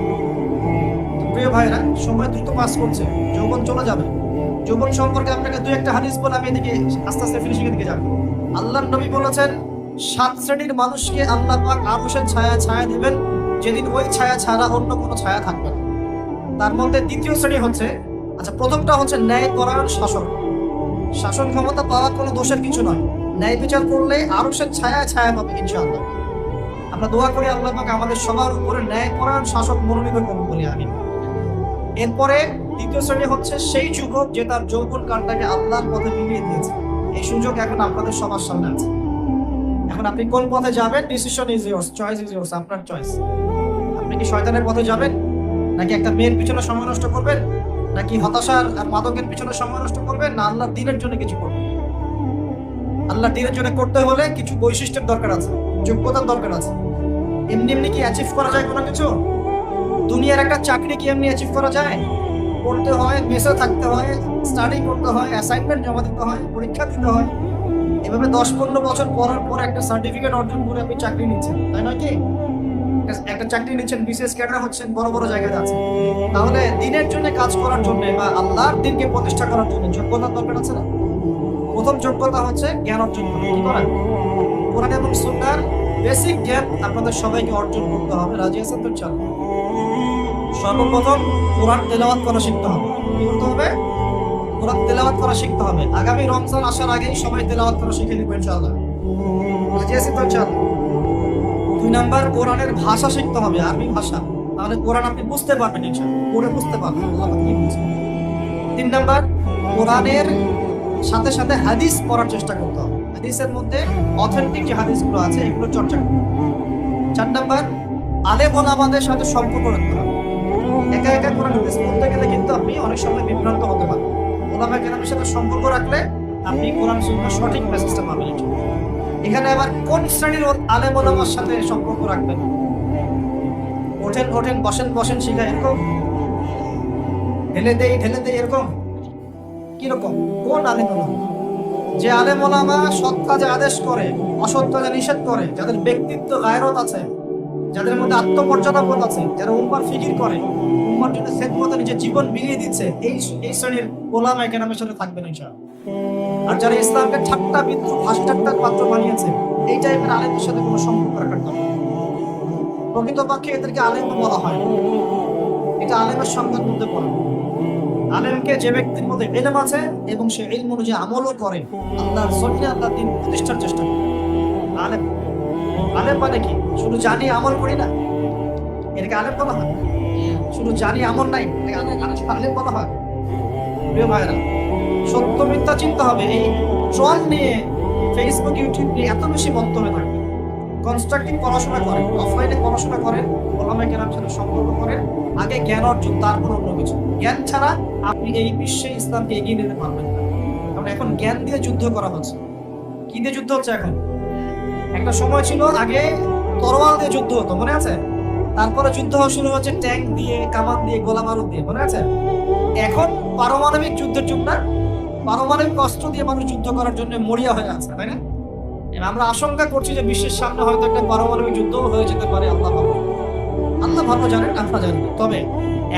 প্রিয় ভাইরা, সময় দ্রুত পাস করছে, যৌবন চলে যাবে। যৌবন সম্পর্কে আপনাকে দুই একটা হাদিস বলে আমি এদিকে আস্তে আস্তে ফিনিশিং এর দিকে যাব। আল্লাহর নবী বলেছেন, 7 শ্রেণীর মানুষকে আল্লাহ পাক আরশের ছায়া দিবেন, যেদিন ওই ছায়া ছাড়া অন্য কোনো ছায়া থাকবে না। তার মধ্যে দ্বিতীয় শ্রেণী হচ্ছে, প্রথমটা হচ্ছে ন্যায়পরায়ণ শাসক। শাসন ক্ষমতা পাওয়া কোনো দোষের কিছু নয়, ন্যায় বিচার করলে আরশের ছায়া পাবে ইনশাআল্লাহ। আমরা দোয়া করি আল্লাহ পাক আমাদের সবার উপরে ন্যায়পরায়ণ শাসক মনোনীত করুন বলি আমি। এরপরে দ্বিতীয় শ্রেণী হচ্ছে সেই যুবক যে তার যৌবন কালটাকে আল্লাহর পথে মিলিয়ে দিয়েছে। এই সুযোগ এখন আপনাদের সবার সামনে আছে। এখন আপনি কোন পথে যাবেন, decision is yours, choice is yours, আপনার চয়েস। আপনি কি শয়তানের পথে যাবেন, নাকি একটা মেয়ের পিছনে সময় নষ্ট করবেন, নাকি হতাশার আর মাদকের পিছনে সময় নষ্ট করবেন, না আল্লাহর দ্বীনের জন্য কিছু করবেন? আল্লাহ দিনের জন্য করতে হলে কিছু বৈশিষ্ট্যের দরকার আছে, যোগ্যতার দরকার আছে। এমনি এমনি কি অ্যাচিভ করা যায় কোনো কিছু? দুনিয়ার একটা চাকরি কি এমনি অ্যাচিভ করা যায়? পড়তে হয়, মেসে থাকতে হয়, স্টাডি করতে হয়, অ্যাসাইনমেন্ট জমা দিতে হয়, পরীক্ষা দিতে হয়। এভাবে 10-15 বছর পড়ার পর একটা সার্টিফিকেট অর্জন করে আপনি চাকরি নিচ্ছেন, তাই নয় কি? একটা চাকরি নিচ্ছেন, বিসিএস ক্যাডার হচ্ছেন, বড় বড় জায়গায় যাচ্ছেন। তাহলে দিনের জন্য কাজ করার জন্য বা আল্লাহর দিনকে প্রতিষ্ঠা করার জন্য যোগ্যতার দরকার আছে না? প্রথম যোগ্যতা হচ্ছে জ্ঞান অর্জন করা। কি করা? কোরআন এবং সুন্নাহর বেসিক জ্ঞান আপনাদের সবাইকে অর্জন করতে হবে। রাজি আছেন তো? চল, সর্বপ্রথম কোরআন তেলাওয়াত করা শিখতে হবে। কি করতে হবে? কোরআন তেলাওয়াত করা শিখতে হবে। আগামী রমজান আসার আগেই সবাই তেলাওয়াত করা শিখে নিব ইনশাআল্লাহ। রাজি আছেন তো? চল। 2 নাম্বার, কোরআনের ভাষা শিখতে হবে, আরবি ভাষা। তাহলে কোরআন আপনি বুঝতে পারবেন, ইনশাআল্লাহ পড়ে বুঝতে পারবেন আল্লাহ কি বলছে। 3 নাম্বার, কোরআনের সাথে সাথে হাদিস পড়ার চেষ্টা করতে হবে। হাদিসের মধ্যে অথেন্টিক যে হাদিসগুলো আছে এগুলো চর্চা করতে হবে। 4 নাম্বার, আলেম ওলামাদের সাথে সম্পর্ক রাখতে হবে। একা একা কোরআন হাদিস পড়তে গেলে কিন্তু আপনি অনেক সময় বিভ্রান্ত হতে পারেন। ওলামা কেরামের সাথে সম্পর্ক রাখলে আপনি কোরআন সুন্নাহর সঠিক মেসেজটা পাবেন। এখানে আবার কোন শ্রেণীর আলেম ওলামার সাথে সম্পর্ক রাখবেন? ওঠেন ওঠেন, বসেন বসেন শিখা, এরকম ঢেলে দেই এরকম? কিরকম? কোন আলেম ওলামা? যে আলেম ওলামা সৎ কাজে আদেশ করে, অসৎ কাজে নিষেধ করে, যাদের ব্যক্তিত্ব গায়রত আছে, যাদের মধ্যে আত্মমর্যাদা বোধ আছে, যারা উম্মার ফিকির করে, উম্মার জন্য খেদমতে নিজের জীবন বিলিয়ে দিচ্ছে, এই শ্রেণীর ওলামা কেরামের সাথে থাকবেন ইনশাআল্লাহ। আর যারা ইসলামকে ঠাট্টা বিদ্রুপ হাসিঠাট্টার পাত্র বানিয়েছে, এই টাইপের আলেমের সাথে কোনো সম্পর্ক রাখার দরকার নেই। প্রকৃতপক্ষে এদেরকে আলেম বলা হয়, এটা আলেমের সংজ্ঞার মধ্যে পড়ে। আলেমকে যে ব্যক্তির মধ্যে ইলম আছে এবং সে ইলম অনুযায়ী আমলও করে, আল্লাহর জমিনে আল্লাহর দ্বীন প্রতিষ্ঠার চেষ্টা করে, আলেম। আলেম মানে কি? শুধু জানি আমল করি না, এটাকে আলেম বলা হয়? শুধু জানি আমল নাই, আলেম বলা হয়? প্রিয় ভাইরা, সত্য মিথ্যা চিন্তা হবে। এই ট্রল নিয়ে ফেসবুক ইউটিউব নিয়ে এত বেশি মন্তব্য থাকবে। কনস্ট্রাকটিভ পড়াশোনা করেন, অফলাইনে পড়াশোনা করেন, ওলামা কেরামের সাথে সম্পর্ক করেন, আগে জ্ঞান অর্জন, তারপর অন্য কিছু। জ্ঞান ছাড়া আপনি এই বিশ্বে ইসলামকে এগিয়ে নিতে পারবেন না। কারণ এখন জ্ঞান দিয়ে যুদ্ধ করা হচ্ছে। কি দিয়ে যুদ্ধ হচ্ছে এখন? একটা সময় ছিল আগে তরোয়াল দিয়ে যুদ্ধ হতো, মনে আছে? তারপরে যুদ্ধ হওয়া শুরু হচ্ছে ট্যাঙ্ক দিয়ে, কামান দিয়ে, গোলা বারুদ দিয়ে, মনে আছে? এখন পারমাণবিক যুদ্ধের যুগ না? পারমাণবিক অস্ত্র দিয়ে মানুষ যুদ্ধ করার জন্য মরিয়া হয়ে আছে, তাই না? আমরা আশঙ্কা করছি যে বিশ্বের সামনে হয়তো একটা পারমাণবিক যুদ্ধ হয়ে যেতে পারে। আল্লাহ ভালো জানেন, আমরা জানি। তবে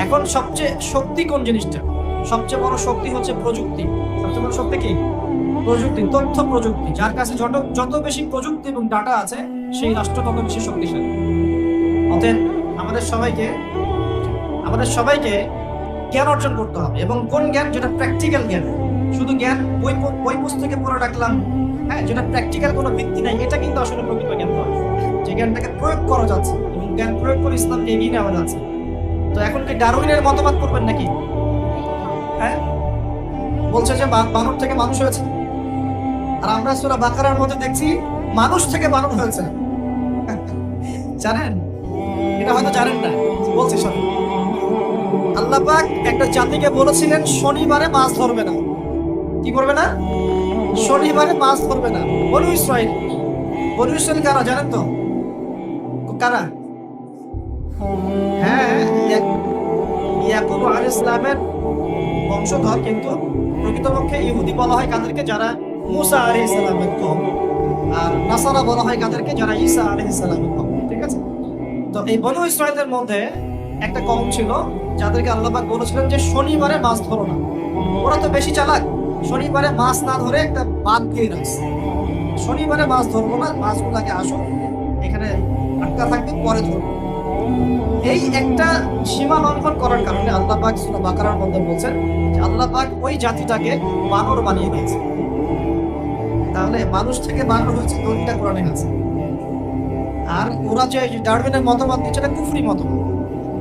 এখন সবচেয়ে শক্তি কোন জিনিসটা? সবচেয়ে বড় শক্তি হচ্ছে প্রযুক্তি। সবচেয়ে বড় শক্তি কি? প্রযুক্তি, তথ্য প্রযুক্তি। যার কাছে যত বেশি প্রযুক্তি এবং ডাটা আছে, সেই রাষ্ট্র তত বেশি শক্তিশালী। অতএব আমাদের সবাইকে জ্ঞান অর্জন করতে হবে। এবং কোন জ্ঞান? যেটা প্র্যাকটিক্যাল জ্ঞান। শুধু জ্ঞান বই পুস্তকে পড়ে রাখলাম, হ্যাঁ, যেটা প্র্যাকটিক্যাল কোনো ভিত্তি নাই, এটা কিন্তু আসলে প্রকৃত জ্ঞান নয়। যে জ্ঞানটাকে প্রয়োগ করা যাচ্ছে এবং জ্ঞান প্রয়োগ করে ইসলামকে এগিয়ে নেওয়া যাচ্ছে। তো এখন কি ডারউইনের মতবাদ করবেন নাকি? হ্যাঁ, বলছে যে বানর থেকে মানুষ হয়েছে, আর আমরা সূরা বাকারার মধ্যে দেখছি মানুষ থেকে বানর হয়েছে। জানেন? এটা হয়তো জানেন না, বলছি শোনেন। আল্লাহ পাক একটা জাতিকে বলেছিলেন শনিবারে মাছ ধরবে না। কি করবে না? শনিবারে মাছ ধরবে না। বনু ইসরাইল কারা জানেন তো? কারা? হ্যাঁ, ইয়াকুব আলাইহিস সালামের বংশধর, কিন্তু প্রকৃতপক্ষে ইহুদি বলা হয় কাদেরকে? যারা মুসা আলাইহিস সালামের কওম। আর নাসারা বলা হয় কাদেরকে? যারা ঈসা আলাইহিস সালামের কওম। ঠিক আছে? তো এই বনু ইসরাইলের মধ্যে একটা কওম ছিল যাদেরকে আল্লাহ পাক বলেছিলেন যে শনিবারে মাছ ধরো না। ওরা তো বেশি চালাক, শনিবারে মাছ না ধরে একটা বাদ দিয়ে রাখছে। শনিবারে মাছ ধরবো না, মাছগুলাকে আসো এখানে আটকা থাকবে, পরে ধরবো। এই একটা সীমা লঙ্ঘন করার কারণে আল্লাহ পাক সূরা বাকারার মধ্যে বলছেন যে আল্লাহ পাক ওই জাতিটাকে বানর বানিয়ে দিয়েছে। তাহলে মানুষ থেকে বানর হয়েছে, দলিলটা কোরআনে আছে। আর ওরা যে ডারউইনের মতবাদ দিচ্ছে, এটা কুফরি মতবাদ।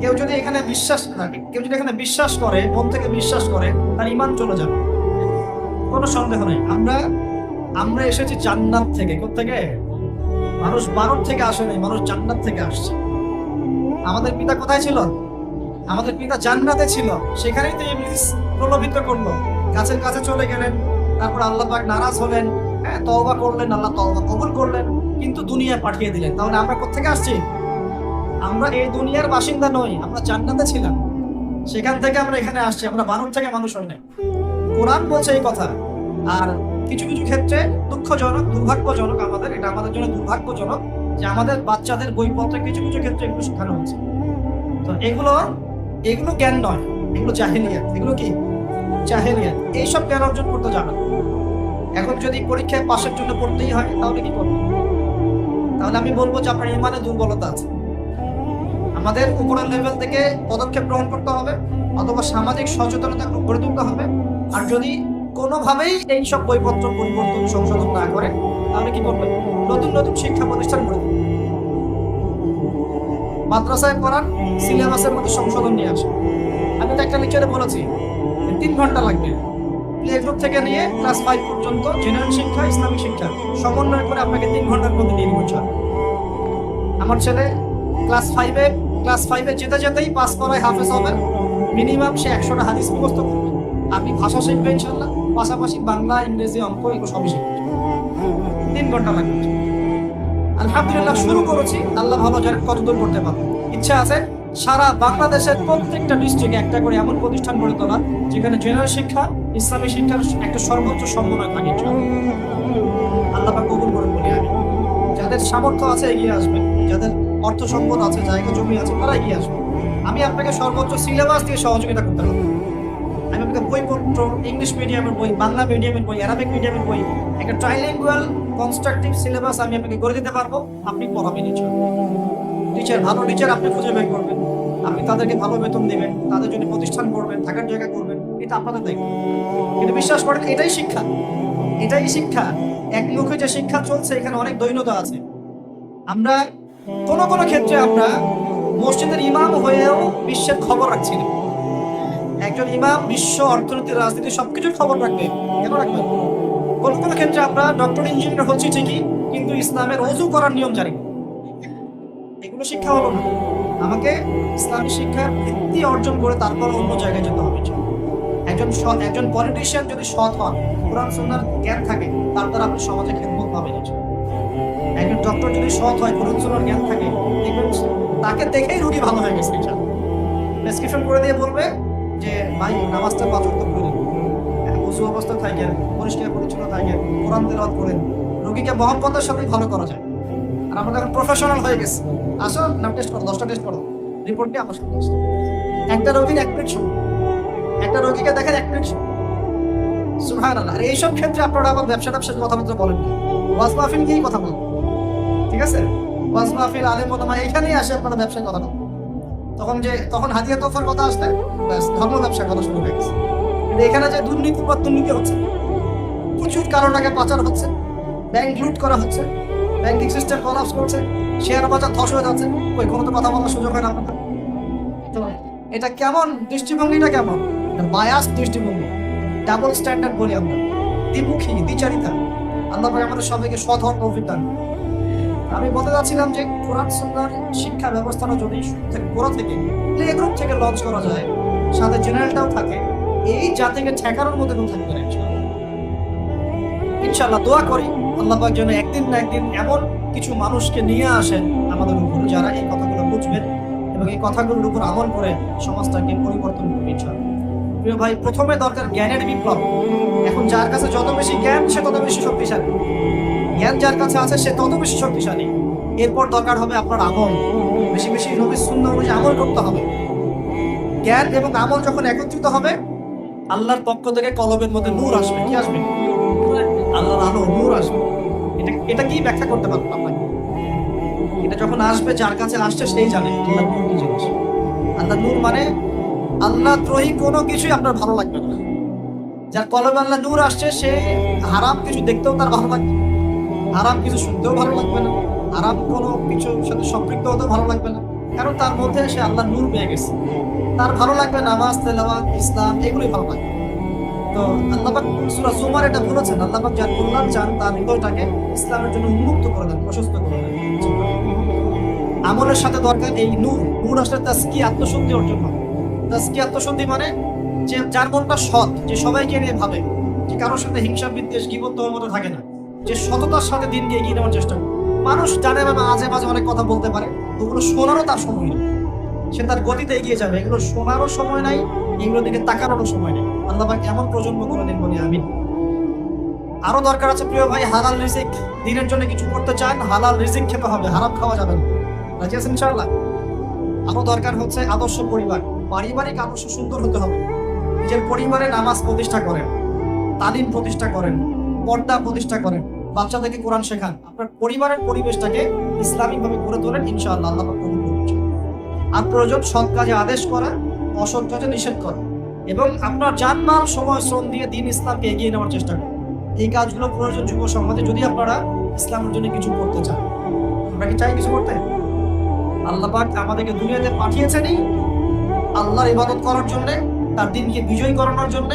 কেউ যদি এখানে বিশ্বাস করে, মন থেকে বিশ্বাস করে, তার ঈমান চলে যাবে, কোনো সন্দেহ নেই। আমরা এসেছি জান্নাত থেকে। কোত্থেকে? মানুষ বানর থেকে আসে নাই, মানুষ জান্নাত থেকে আসছে। আমাদের পিতা কোথায় ছিল? আমাদের পিতা জান্নাতে ছিল। সেখানেই তো ইবলিস প্রলোভিত করলো, গাছের কাছে চলে গেলেন। তারপর আল্লাহ পাক নারাজ হলেন, হ্যাঁ, তওবা করলেন, আল্লাহ তওবা কবুল করলেন, কিন্তু দুনিয়ায় পাঠিয়ে দিলেন। তাহলে আমরা কোত্থেকে আসছি? আমরা এই দুনিয়ার বাসিন্দা নই, আমরা জান্নাতে ছিলাম, সেখান থেকে আমরা এখানে আসছি। আমরা বানর থেকে মানুষ হই নাই। কোরআন বলছে এই কথা। আর কিছু কিছু ক্ষেত্রে দুঃখজনক, দুর্ভাগ্যজনক, এটা আমাদের জন্য দুর্ভাগ্যজনক যে আমাদের বাচ্চাদের বইপত্রে কিছু কিছু ক্ষেত্রে এগুলো শেখানো হচ্ছে। তো এগুলো জ্ঞান নয়, এগুলো জাহেলিয়াত। এগুলো কি? জাহেলিয়াত। এইসব জ্ঞান অর্জন করতে যাবেন। এখন যদি পরীক্ষায় পাশের জন্য পড়তেই হয়, তাহলে কি করবেন? তাহলে আমি বলবো যে আপনার ইমানে দুর্বলতা আছে। আমাদের উপরের লেভেল থেকে পদক্ষেপ গ্রহণ করতে হবে, অথবা সামাজিক সচেতনতা গড়ে তুলতে হবে। আর যদি কোনোভাবেই এইসব বইপত্র পরিবর্তন সংশোধন না করে, তাহলে কি করবেন? নতুন নতুন শিক্ষা প্রতিষ্ঠান গড়ে তুলবেন। মাদ্রাসায় পড়ান, সিলেবাসের মধ্যে সংশোধন নিয়ে আসে। আমি তো একটা লেকচারে বলেছি 3 ঘন্টা লাগবে প্লে গ্রুপ থেকে নিয়ে ক্লাস 5 পর্যন্ত জেনারেল শিক্ষা, ইসলামিক শিক্ষা সমন্বয় করে আপনাকে 3 ঘন্টার মধ্যে দিয়ে দিতে হবে। আমার ছেলে ক্লাস 5-এ যেতে যেতেই পাস করায় হাফেজ হবে। মিনিমাম সে 100টা হাদিস মুখস্থ করবে। আপনি ভাষা শিখবে ইনশাল্লাহ, পাশাপাশি বাংলা, ইংরেজি, অঙ্ক এগুলো সবই শিখবে। 3 ঘন্টা লাগবে। আলহামদুলিল্লাহ শুরু করেছি, আল্লাহ ভালো জানেন কতদূর করতে পারবো। ইচ্ছা আছে সারা বাংলাদেশের প্রত্যেকটা ডিস্ট্রিক্টে একটা করে এমন প্রতিষ্ঠান গড়ে তোলা যেখানে জেনারেল শিক্ষা, ইসলামী শিক্ষার একটা সর্বোচ্চ সমন্বয় থাকে। আল্লাহ পাক কবুল করুন বলি আমি। যাদের সামর্থ্য আছে এগিয়ে আসবে, যাদের অর্থ সম্পদ আছে, জায়গা জমি আছে, তারা এগিয়ে আসবে। আমি আপনাকে সর্বোচ্চ সিলেবাস দিয়ে সহযোগিতা করতে পারবো। আমি আপনাকে বইপত্র, ইংলিশ মিডিয়ামের বই, বাংলা মিডিয়ামের বই, আরবিক মিডিয়ামের বই, একটা ট্রাইলিঙ্গুয়াল কনস্ট্রাকটিভ সিলেবাস আমি আপনাকে করে দিতে পারবো। আপনি পড়াবেন টিচার, ভালো টিচার আপনি খুঁজে বের করবেন, আপনি তাদেরকে ভালো বেতন দিবেন, তাদের জন্য প্রতিষ্ঠান করবেন, থাকার জায়গা করবেন, এটা আপনাদের দায়িত্ব। কিন্তু বিশ্বাস করেন এটাই শিক্ষা, এটাই শিক্ষা। একমুখে যে শিক্ষা চলছে এখানে অনেক দৈন্যতা আছে। আমরা কোনো কোনো ক্ষেত্রে আমরা মসজিদের ইমাম হয়েও বিশ্বের খবর রাখছি না। একজন ইমাম বিশ্ব অর্থনীতি, রাজনীতি সবকিছুর খবর রাখবে, কেন রাখবেন? কোনো কোনো ক্ষেত্রে আমরা ডক্টর, ইঞ্জিনিয়ার হচ্ছি ঠিকই, কিন্তু ইসলামের ওযু করার নিয়ম জানি না। এগুলো শিক্ষা হলো না। আমাকে ইসলামী শিক্ষার ভিত্তি অর্জন করে তারপর অন্য জায়গায় যেতে হবে। একজন পলিটিশিয়ান যদি সৎ হন, কোরআন সুন্নাহর জ্ঞান থাকে, তার দ্বারা আপনি সমাজে খেদমত পাবেন। একজন ডক্টর যদি সৎ হয়, কোরআন সুন্নাহর জ্ঞান থাকে, দেখবেন তাকে দেখেই রোগী ভালো হয়ে গেছে। প্রেসক্রিপশন করে দিয়ে বলবে যে ভাই নামাজটা 5 ওয়াক্ত পড়েন, ওযু অবস্থা থাকেন, পরিষ্কার পরিচ্ছন্ন থাকেন, কোরআন তেলাওয়াত করেন। রোগীকে মহব্বতের সাথে ভালো করা যায়। আর আমরা এখন প্রফেশনাল হয়ে গেছি। আসো নাম টেস্ট করো, 10টা টেস্ট করো, রিপোর্ট নিয়ে আমার সামনে আসো। একটা রোগীর 1 মিনিট সময়, একটা রোগীকে দেখেন 1 মিনিট সময়। সুবহানাল্লাহ। আর এইসব ক্ষেত্রে আপনারা আবার ব্যবসার কথাবার্তা বলেন না, ওয়াজ মাহফিল নিয়েই কথা বলেন। ঠিক আছে? ওয়াজ মাহফিল, আলেম ওলামা এখানেই আসে আপনারা ব্যবসার কথা বলেন। তখন হাদিয়া তোফার কথা আসলে ব্যাস ধর্ম ব্যবসার কথা শুরু হয়ে গেছে। কিন্তু এখানে যে দুর্নীতি হচ্ছে, প্রচুর কারো টাকা পাচার হচ্ছে, ব্যাংক লুট করা হচ্ছে, ব্যাংকিং সিস্টেম কলাপস করছে, শেয়ার বাজার ধস হয়ে যাচ্ছে, ওই কোনো তো কথা বলার সুযোগ হয় না আপনাদের। তো এটা কেমন দৃষ্টিভঙ্গিটা? কেমন বায়াস দৃষ্টিভঙ্গি, ডাবল স্ট্যান্ডার্ড বলি আমরা, দ্বিমুখী, দ্বিচারিতা। আল্লাহ পাক আমাদের সবাইকে সৎ হওয়ার তৌফিক দান। আমি বলতে চাচ্ছিলাম যে কোরআন সুন্নাহর শিক্ষা ব্যবস্থাটা যদি গোড়া থেকে, প্লে গ্রুপ থেকে লঞ্চ করা যায়, সাথে জেনারেলটাও থাকে, এই জাতিকে ঠেকানোর মধ্যে কেউ থাকবে না। ইনশাআল্লাহ দোয়া করি আল্লাহ পাক যেন একদিন না একদিন এমন কিছু মানুষকে নিয়ে আসেন আমাদের উপর, যারা এই কথাগুলো বুঝবেন এবং এই কথাগুলোর উপর আমল করে সমাজটাকে পরিবর্তন করবে ইনশাআল্লাহ। প্রিয় ভাই, প্রথমে দরকার জ্ঞানের বিপ্লব। এখন যার কাছে যত বেশি জ্ঞান, সে তত বেশি শক্তিশালী। জ্ঞান যার কাছে আছে, সে তত বেশি শক্তিশালী। এরপর দরকার হবে আপনার আমল, বেশি বেশি নবীর সুন্নাহ অনুযায়ী আমল করতে হবে। জ্ঞান এবং আমল যখন একত্রিত হবে, আল্লাহর পক্ষ থেকে কলবের মধ্যে নূর আসবে। কি আসবে? আল্লাহর আলো, নূর আসবে। এটা কি ব্যাখ্যা করতে পারবো আপনাকে? এটা যখন আসবে, যার কাছে আসছে সেই জানে আল্লাহর নূর কি জিনিস। আল্লাহর নূর মানে আল্লাহ দ্রোহী কোনো কিছুই আপনার ভালো লাগবে না। যার কলবে আল্লাহ নূর আসছে, সে হারাম কিছু দেখতেও তার ভালো লাগবে, হারাম কিছু শুনতেও ভালো লাগবে না, হারাম কোনো কিছুর সাথে সম্পৃক্ত হতেও ভালো লাগবে না, কারণ তার মধ্যে সে আল্লাহর নূর পেয়ে গেছে। তার ভালো লাগবে নামাজ, তেলাওয়াত, ইসলাম, এগুলোই ভালো লাগবে। তো আল্লাহ পাক সূরা জুমার এটা বলেছেন, আল্লাহ পাক যার কল্যাণ চান তার হৃদয়টাকে ইসলামের জন্য উন্মুক্ত করে দেন, প্রশস্ত করে দেন। আমলের সাথে দরকার এই নূর আসলে তাজকিয়া, আত্মশুদ্ধি অর্জন হবে। তাজকিয়া, আত্মশুদ্ধি মানে যে যার মনটা সৎ, যে সবাইকে নিয়ে ভাবে, যে কারোর সাথে হিংসা, বিদ্বেষ, গীবত, তহমত থাকে না, যে সততার সাথে দিনকে এগিয়ে নেওয়ার চেষ্টা করুন। মানুষ জানে বা মাঝে মাঝে অনেক কথা বলতে পারে, ওগুলো শোনারও তার সময় নেই, সে তার গতিতে এগিয়ে যাবে, এগুলো শোনারও সময় নাই, এগুলোর দিকে তাকানোরও সময় নেই। আল্লাহ পাক এমন প্রজন্ম করে দিন বলি আমিন। আরো দরকার আছে প্রিয় ভাই, হালাল রিজিক। দিনের জন্য কিছু করতে চান, হালাল রিজিক খেতে হবে, হারাম খাওয়া যাবে না। রাজি আছেন ইনশাআল্লাহ? আরো দরকার হচ্ছে আদর্শ পরিবার, পারিবারিক আদর্শ সুন্দর হতে হবে। নিজের পরিবারে নামাজ প্রতিষ্ঠা করেন, তালিম প্রতিষ্ঠা করেন, পর্দা প্রতিষ্ঠা করেন, বাচ্চাদেরকে কোরআন শেখান, আপনার পরিবারের পরিবেশটাকে ইসলামিক ভাবে গড়ে তোলেন, ইনশাআল্লাহ আল্লাহ পাক কবুল করবেন। আর প্রয়োজন সৎ কাজে আদেশ করা, অসৎ কাজে নিষেধ করা, এবং আপনার জানমাল সময় শ্রম দিয়ে দিন ইসলামকে এগিয়ে নেওয়ার চেষ্টা করেন। এই কাজগুলো প্রয়োজন যুব সমাজে, যদি আপনারা ইসলামের জন্য কিছু করতে চান। আমরা কি চাই কিছু করতে? আল্লাহ পাক আমাদেরকে দুনিয়াতে পাঠিয়েছেনই আল্লাহর ইবাদত করার জন্য, তার দিনকে বিজয়ী করানোর জন্য।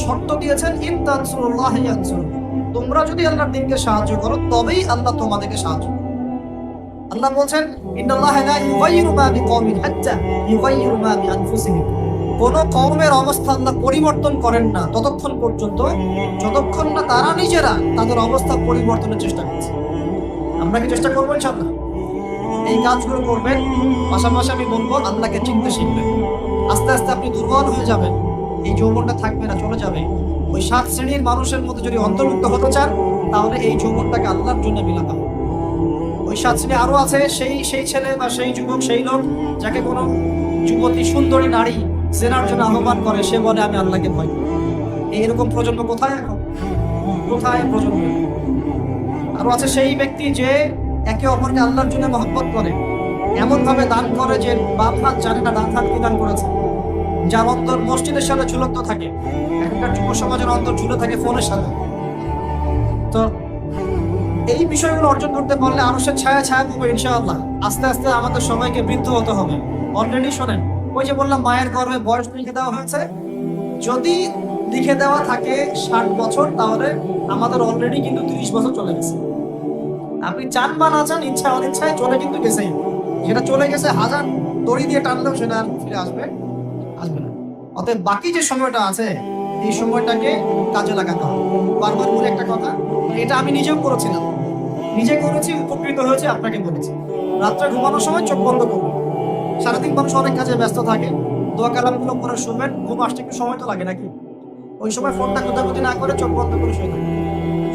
শর্ত দিয়েছেন, ইন তানসুরুল্লাহ ইয়ানসুরকুম, তোমরা যদি আল্লাহর দিনকে সাহায্য করো তবেই আল্লাহ তোমাদেরকে সাহায্য করবে। আল্লাহ বলছেন, ইন্নাল্লাহা লা ইউগাইয়িরু মা বিকওমিন হাত্তা ইউগাইয়িরু মা বিআনফুসিহিম, কোন কওমের অবস্থা আল্লাহ পরিবর্তন করেন না ততক্ষণ পর্যন্ত যতক্ষণ না তারা নিজেরা তাদের অবস্থা পরিবর্তনের চেষ্টা করছে। আমরা কি চেষ্টা করবো ইনশাআল্লাহ? এই কাজগুলো করবেন। পাশাপাশি আমি বলবো, আল্লাহকে চিনতে শিখবেন। আস্তে আস্তে আপনি দুর্বল হয়ে যাবেন, এই যৌবনটা থাকবে না, চলে যাবে। ওই 7 শ্রেণীর মানুষের মধ্যে যদি অন্তর্ভুক্ত হতে চান, তাহলে এই যৌবনটাকে আল্লাহর জন্য বিলাতে হবে। ওই 7 শ্রেণী আরো আছে, সেই ছেলে বা সেই যুবক, সেই লোক যাকে কোনো যুবতী সুন্দরী নারী জেনার জন্য আহ্বান করে, সে বলে আমি আল্লাহকে ভয় করি। এইরকম প্রজন্ম কোথায় এখন? কোথায় প্রজন্ম? আরো আছে সেই ব্যক্তি যে একে অপরকে আল্লাহর জন্য মহব্বত করে, এমন ভাবে দান করে যে বাপ হাত জানে না ডান হাত কি দান করেছে, যার অন্তর মসজিদের সাথে ঝুলন্ত থাকে। এখনকার যুব সমাজের অন্তর ঝুলে থাকে ফোনের সাথে। তো এই বিষয়গুলো অর্জন করতে পারলে আরশের ছায়া ছায়া পাবো ইনশাআল্লাহ। আস্তে আস্তে আমাদের সবাইকে বৃদ্ধ হতে হবে। অলরেডি শোনেন, ওই যে বললাম মায়ের গর্ভে বয়স লিখে দেওয়া হয়েছে, যদি লিখে দেওয়া থাকে 60 বছর, তাহলে আমাদের অলরেডি কিন্তু 30 বছর চলে গেছে। আপনি চান বা না চান, ইচ্ছা অনিচ্ছায় চলে কিন্তু গেছেই। যেটা চলে গেছে হাজার দড়ি দিয়ে টানলেও সেটা আর ফিরে আসবে না। অতএব বাকি যে সময়টা আছে, এই সময়টাকে কাজে লাগাতে হবে। বারবার বলে একটা কথা, এটা আমি নিজেও করেছিলাম, নিজে করেছি, উপকৃত হয়েছে, আপনাকে বলেছি। রাত্রে ঘুমানোর সময় চোখ বন্ধ করবেন। সারাদিন মানুষ অনেক কাজে ব্যস্ত থাকে, দোয়া কালামগুলো করে শুনবেন, ঘুম আসতে একটু সময় তো লাগে নাকি? ওই সময় ফোনটা কোথাকুতি না করে চোখ বন্ধ করে শুয়ে থাকবেন।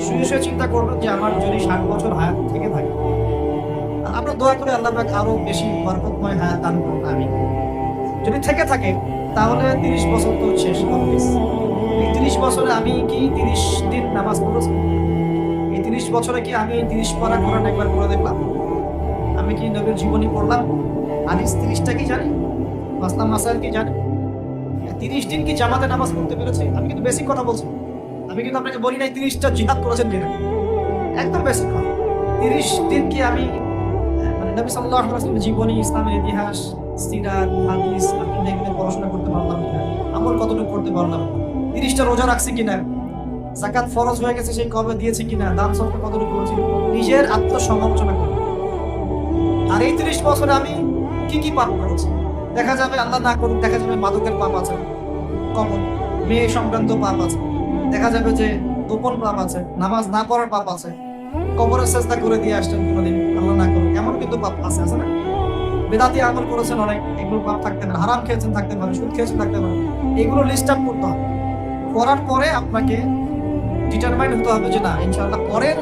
শুয়ে শুয়ে চিন্তা করবেন যে আমার যদি 60 বছর হায়াত থেকে থাকে, আমরা দোয়া করে আল্লাহ পাক আরো বেশি বরকতময় হায়াত দান করুন আমিন। যদি থেকে থাকে তাহলে 30 বছর তো শেষ হবে। এই 30 বছরে আমি কি 30 দিন নামাজ পড়েছি? এই 30 বছরে কি আমি 30 পারা কোরআন একবার পড়ে দেখলাম? আমি কি নবীর জীবনী পড়লাম? হাদিস 30টা কি জানি? মাসলা মাসাইল কি জানি? 30 দিন কি জামাতে নামাজ পড়তে পেরেছি? আমি কিন্তু বেসিক কথা বলছি। আমি কিন্তু আপনাকে বলি নাই 30টা জিহাদ করেছেন কিনা, একদম বেসিক কথা। 30 দিন কি আমি নবী সাল্লাল্লাহু আলাইহি ওয়াসাল্লামের জীবনী, ইসলামের ইতিহাস, সিরাত, হাদিস আপনি দেখবেন পড়াশোনা করতে পারলাম কিনা, আমল কতটুকু করতে পারলাম, 30টা রোজা রাখছি কিনা, যাকাত ফরজ হয়ে গেছে সেই কবে দিয়েছি কিনা, দান সদকা কতটুকু করেছি, নিজের আত্মসমালোচনা করব। আর এই 30 বছরে আমি কি পাপ করেছি? দেখা যাবে আল্লাহ না করুক, দেখা যাবে মাদকের পাপ আছে, কমন মেয়ে সংক্রান্ত পাপ আছে, দেখা যাবে যে গোপন পাপ আছে, নামাজ না পড়ার পাপ আছে, কবরের সেজদা করে দিয়ে আসছেন কোনোদিন, আল্লাহ না করুক, এমন কিন্তু পাপ আছে না? বেদাতি আমল করেছেন অনেক, এগুলো পাপ থাকতে পারে, হারাম খেয়েছেন থাকতে পারে, সুদ খেয়েছেন থাকতে পারে। এগুলো লিস্ট আপ করতে হবে। করার পরে আপনাকে ডিটারমাইন হতে হবে যে না, ইনশাআল্লাহ পরের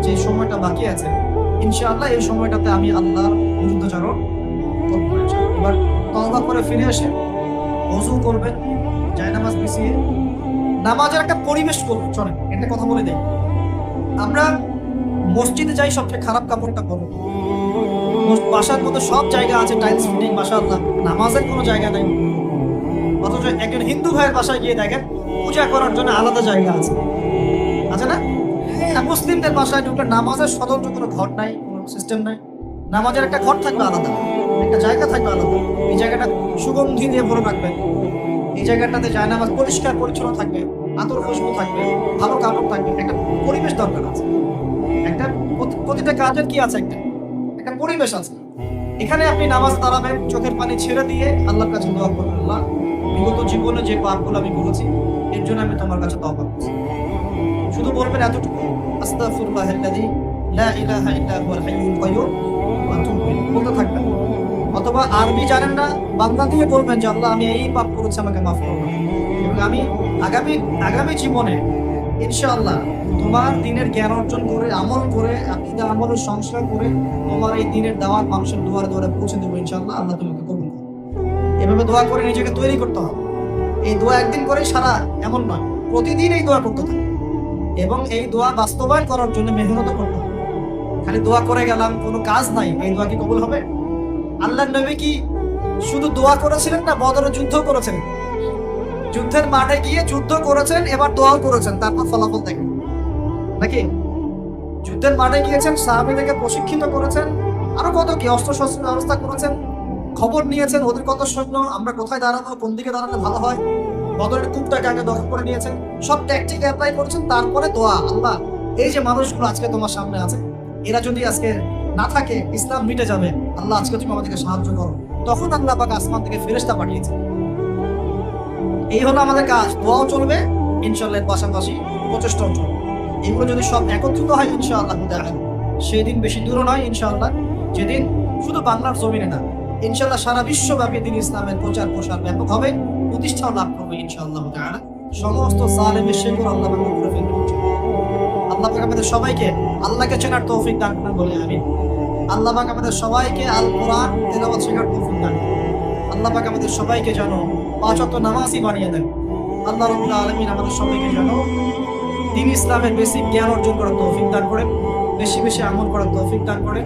যে সময়টা বাকি আছে, ইনশাআল্লাহ এই সময়টাতে আমি আল্লাহর বিরুদ্ধাচরণ করবো। এবার তওবা করে ফিরে এসে ওযু করবেন, জায়নামাজ বিছিয়ে নামাজের একটা পরিবেশ করবেন। চলেন একটা কথা বলে দেই, আমরা মসজিদে যাই সবচেয়ে খারাপ কাপড়টা পরবো। বাসার মধ্যে সব জায়গা আছে টাইলস ফিটিং, মাশাআল্লাহ, নামাজের কোনো জায়গা নেই। অথচ একজন হিন্দু ভাইয়ের বাসায় গিয়ে দেখেন পূজা করার জন্য আলাদা জায়গা আছে, আছে না? মুসলিমদের বাসায় ঢুকলে নামাজের স্বতন্ত্র কোনো ঘর নাই, কোনো সিস্টেম নাই। নামাজের একটা ঘর থাকবে আলাদা, একটা জায়গা থাকবে আলাদা। এই জায়গাটা সুগন্ধি দিয়ে ভরে রাখবেন, এই জায়গাটাতে জায়নামাজ পরিষ্কার পরিচ্ছন্ন থাকবে, আতর খুশবু থাকবে, ভালো কাপড় থাকবে। একটা পরিবেশ দরকার আছে। একটা প্রতিটা কাজের কি আছে, একটা পরিবেশ আছে। এখানে আপনি নামাজ দাঁড়াবেন, চোখের পানি ছেড়ে দিয়ে আল্লাহর কাছে দোয়া করবেন, আল্লাহ বিগত জীবনে যে পাপগুলো আমি করেছি এর জন্য আমি তোমার কাছে তওবা করছি। শুধু বলবেন এতটুকু, আস্তাগফিরুল্লাহাল্লাযী লা ইলাহা ইল্লা হুয়াল হাইয়ুল কাইয়্যুম ওয়া আতুবু ইলাইহি, বলতে থাকবেন। অথবা আরবি জানেন না, বাংলা দিয়ে বলবেন যে আল্লাহ আমি এই পাপ করেছি, আমাকে মাফ করুন, এবং আমি আগামী জীবনে ইনশাআল্লাহ তোমার দিনের জ্ঞান অর্জন করে, আমল করে, আকীদা আমলের সংস্কার করে তোমার এই দিনের দাওয়াত মানুষের দুয়ারে দুয়ারে পৌঁছে দেবো ইনশাআল্লাহ, আল্লাহ তোমাকে কবুল করুন। এভাবে দোয়া করে নিজেকে তৈরি করতে হবে। এই দোয়া একদিন করেই সারা এমন নয়, প্রতিদিন এই দোয়া করতে থাকে এবং এই দোয়া বাস্তবায়ন করার জন্য মেহনত করতে হবে। খালি দোয়া করে গেলাম, কোনো কাজ নাই, এই দোয়া কি কবুল হবে? আল্লাহর নবী কি শুধু দোয়া করেছিলেন না, বদরের যুদ্ধ করেছেন? যুদ্ধের মাঠে গিয়ে যুদ্ধ করেছেন, এবার দোয়াও করেছেন, তারপর ফলাফল দেখেন নাকি? যুদ্ধের মাঠে গিয়েছেন, সাহাবীদেরকে প্রশিক্ষিত করেছেন, আরো কত কি অস্ত্র শস্ত্রের ব্যবস্থা করেছেন, খবর নিয়েছেন ওদের কত সৈন্য, আমরা কোথায় দাঁড়াবো, কোন দিকে দাঁড়ালে ভালো হয়, বদরের কূপটাকে আগে দখল করে নিয়েছেন, সব ট্যাকটিক অ্যাপ্লাই করেছেন। তারপরে দোয়া, আল্লাহ এই যে মানুষগুলো আজকে তোমার সামনে আছে, এরা যদি আজকে না থাকে ইসলাম মিটে যাবে, আল্লাহ আজকে তুমি আমাদেরকে সাহায্য করো। তখন আল্লাহ পাক আসমান থেকে ফেরেশতা পাঠিয়েছে। এই হলো আমাদের কাজ, দোয়াও চলবে ইনশাআল্লাহ, এর পাশাপাশি প্রচেষ্টাও চলবে। এগুলো যদি সব একত্রিত হয় ইনশাআল্লাহ দেখেন সেই দিন বেশি দূর নয় ইনশাআল্লাহ, যেদিন শুধু বাংলার জমিনে না ইনশাআল্লাহ সারা বিশ্বব্যাপী দিন ইসলামের প্রচার প্রসার ব্যাপক হবে, প্রতিষ্ঠাও লাভ করবে ইনশাআল্লাহ তাআলা। সমস্ত জালেমের শেকড় আল্লাহ ভঙ্গ করে ফেলবে। আল্লাহ পাক আমাদের সবাইকে আল্লাহকে চেনার তৌফিক দান করুন বলে আমিন। আল্লাহ পাক আমাদের সবাইকে আল কোরআন তেলাওয়াত শেখার তৌফিক দান করুন। আল্লাহ পাক আমাদের সবাইকে যেন 5 ওয়াক্ত নামাজি বানিয়ে দেন। আল্লাহ রাব্বুল আলামিন আমাদের সবাইকে যেন দ্বীন ইসলামের বেসিক জ্ঞান অর্জন করার তৌফিক দান করেন, বেশি বেশি আমল করার তৌফিক দান করেন।